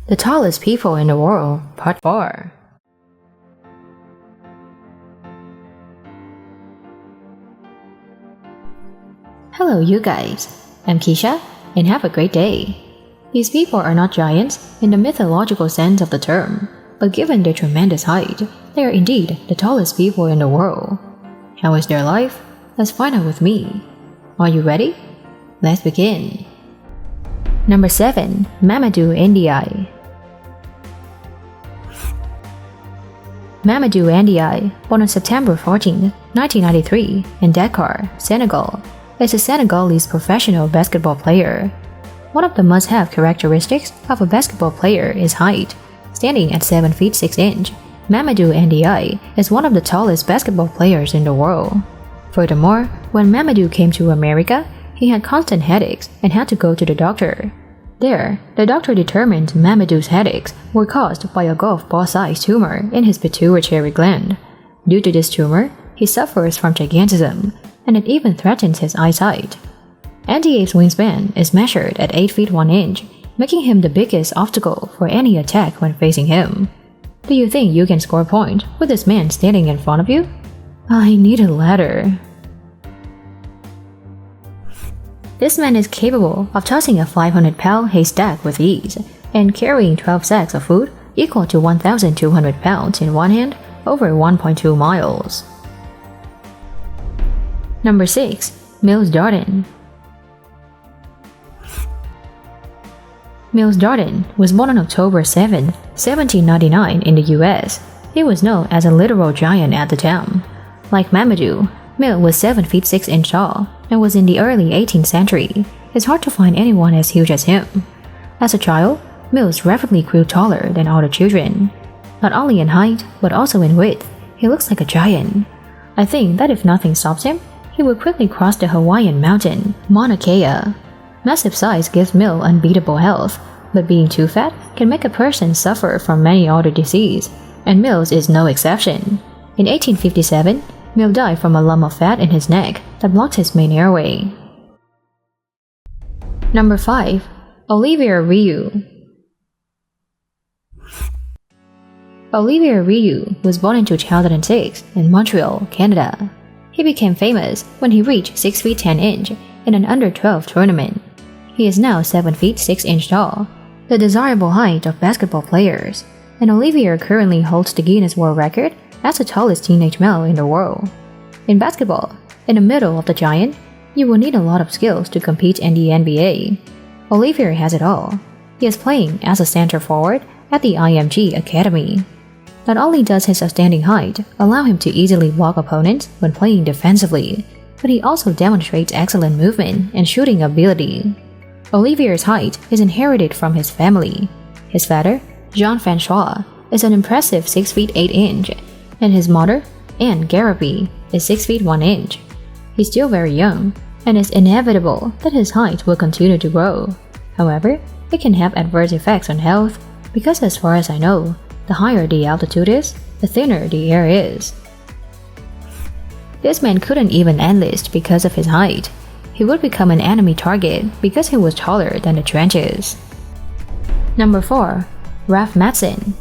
The tallest people in the world, Part 4. Hello you guys, I'm Keisha, and have a great day. These people are not giants in the mythological sense of the term, but given their tremendous height, they are indeed the tallest people in the world. How is their life? Let's find out with me. Are you ready? Let's begin. Number 7. Mamadou Ndiaye. Mamadou Ndiaye, born on September 14, 1993, in Dakar, Senegal, is a Senegalese professional basketball player. One of the must-have characteristics of a basketball player is height. Standing at 7 feet 6 inches, Mamadou Ndiaye is one of the tallest basketball players in the world. Furthermore, when Mamadou came to America, he had constant headaches and had to go to the doctor. There, the doctor determined Mamadou's headaches were caused by a golf ball-sized tumor in his pituitary gland. Due to this tumor, he suffers from gigantism, and it even threatens his eyesight. Ndiaye's wingspan is measured at 8 feet 1 inch, making him the biggest obstacle for any attack when facing him. Do you think you can score a point with this man standing in front of you? I need a ladder. This man is capable of tossing a 500-pound haystack with ease and carrying 12 sacks of food equal to 1,200 pounds in one hand over 1.2 miles. Number 6. Mills Darden. Mills Darden was born on October 7, 1799 in the US. He was known as a literal giant at the time. Like Mamadou, Mills was 7 feet 6 inches tall and was in the early 18th century. It's hard to find anyone as huge as him. As a child, Mills rapidly grew taller than all the children. Not only in height, but also in width, he looks like a giant. I think that if nothing stops him, he will quickly cross the Hawaiian mountain, Mauna Kea. Massive size gives Mills unbeatable health, but being too fat can make a person suffer from many other diseases, and Mills is no exception. In 1857, Mills died from a lump of fat in his neck that blocked his main airway. Number 5. Olivier Rioux. Olivier Rioux was born in 2006 in Montreal, Canada. He became famous when he reached 6 feet 10 inches in an under-12 tournament. He is now 7 feet 6 inches tall, the desirable height of basketball players, and Olivier currently holds the Guinness World Record as the tallest teenage male in the world. In basketball, in the middle of the giant, you will need a lot of skills to compete in the NBA. Olivier has it all. He is playing as a center forward at the IMG Academy. Not only does his outstanding height allow him to easily block opponents when playing defensively, but he also demonstrates excellent movement and shooting ability. Olivier's height is inherited from his family. His father, Jean-François, is an impressive 6 feet 8 inches, and his mother, Anne Garaby, is 6 feet 1 inch. He's still very young, and it's inevitable that his height will continue to grow. However, it can have adverse effects on health, because as far as I know, the higher the altitude is, the thinner the air is. This man couldn't even enlist because of his height. He would become an enemy target because he was taller than the trenches. Number 4. Ralph Madsen.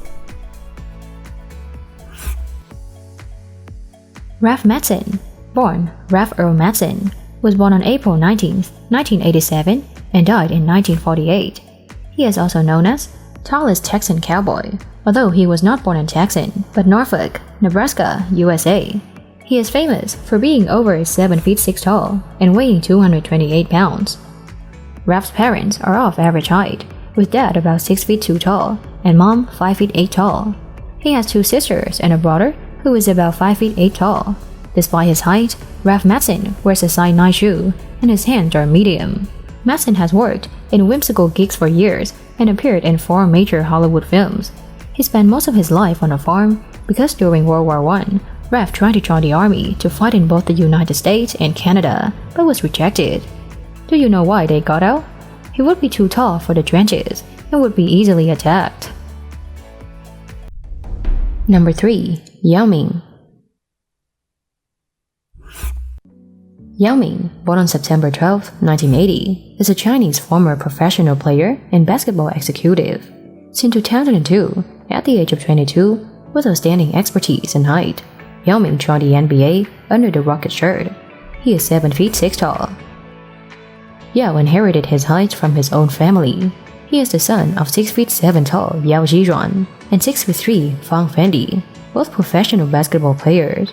Ralph Madsen, born Ralph Earl Madsen, was born on April 19, 1987 and died in 1948. He is also known as tallest Texan cowboy, although he was not born in Texan, but Norfolk, Nebraska, USA. He is famous for being over 7 feet 6 tall and weighing 228 pounds. Ralph's parents are of average height, with dad about 6 feet 2 tall and mom 5 feet 8 tall. He has 2 sisters and a brother who is about 5 feet 8 tall. Despite his height, Ralph Madsen wears a size 9 shoe and his hands are medium. Madsen has worked in whimsical gigs for years and appeared in 4 major Hollywood films. He spent most of his life on a farm because during World War I, Ralph tried to join the army to fight in both the United States and Canada, but was rejected. Do you know why they got out? He would be too tall for the trenches and would be easily attacked. Number 3. Yao Ming. Yao Ming, born on September 12, 1980, is a Chinese former professional player and basketball executive. Since 2002, at the age of 22, with outstanding expertise and height, Yao Ming joined the NBA under the Rocket shirt. He is 7 feet 6 tall. Yao inherited his height from his own family. He is the son of 6 feet 7 tall Yao Zhizhuan and 6 feet 3 Fang Fendi, both professional basketball players.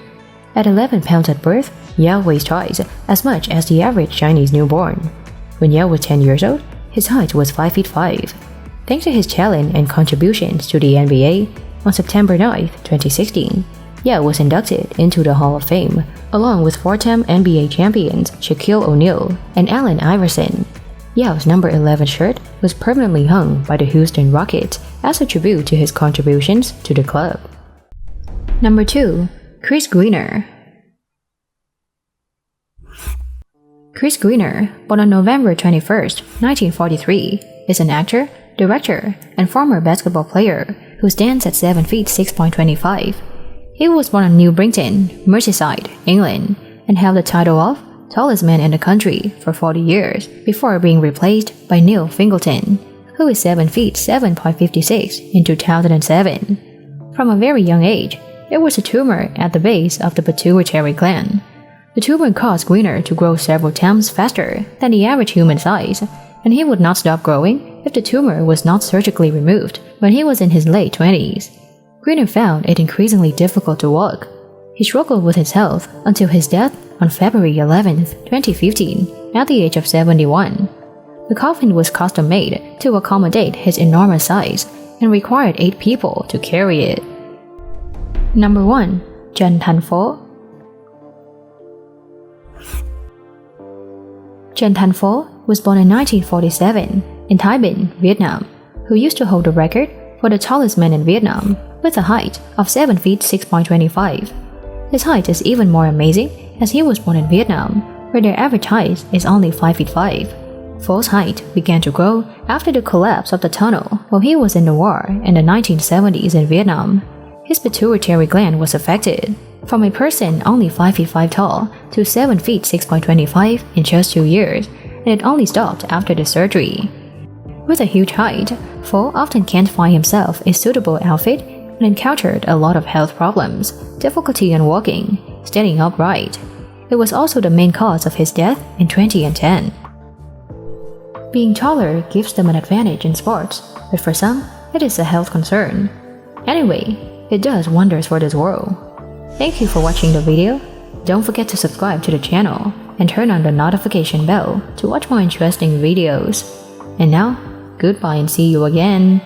At 11 pounds at birth, Yao weighs twice as much as the average Chinese newborn. When Yao was 10 years old, his height was 5 feet 5. Thanks to his talent and contributions to the NBA, on September 9, 2016, Yao was inducted into the Hall of Fame, along with four-time NBA champions Shaquille O'Neal and Allen Iverson. Yao's number 11 shirt was permanently hung by the Houston Rockets as a tribute to his contributions to the club. Number 2. Chris Greener. Chris Greener, born on November 21, 1943, is an actor, director, and former basketball player who stands at 7 feet 6.25. He was born in New Brington, Merseyside, England, and held the title of tallest man in the country for 40 years before being replaced by Neil Fingleton, who is 7 feet 7.56 in 2007. From a very young age, there was a tumor at the base of the pituitary gland. The tumor caused Greener to grow several times faster than the average human size, and he would not stop growing if the tumor was not surgically removed when he was in his late 20s. Greener found it increasingly difficult to walk. He struggled with his health until his death on February 11, 2015, at the age of 71. The coffin was custom-made to accommodate his enormous size and required 8 people to carry it. Number 1. Chen Tanfo. Chen Tanfo was born in 1947 in Thái Bình, Vietnam, who used to hold the record for the tallest man in Vietnam with a height of 7 feet 6.25. His height is even more amazing as he was born in Vietnam, where their average height is only 5 feet 5. Fo's height began to grow after the collapse of the tunnel while he was in the war in the 1970s in Vietnam. His pituitary gland was affected, from a person only 5 feet 5 tall to 7 feet 6.25 in just 2 years, and it only stopped after the surgery. With a huge height, Fo often can't find himself a suitable outfit and encountered a lot of health problems, difficulty in walking, standing upright. It was also the main cause of his death in 2010. Being taller gives them an advantage in sports, but for some, it is a health concern. Anyway, it does wonders for this world. Thank you for watching the video. Don't forget to subscribe to the channel and turn on the notification bell to watch more interesting videos. And now, goodbye and see you again.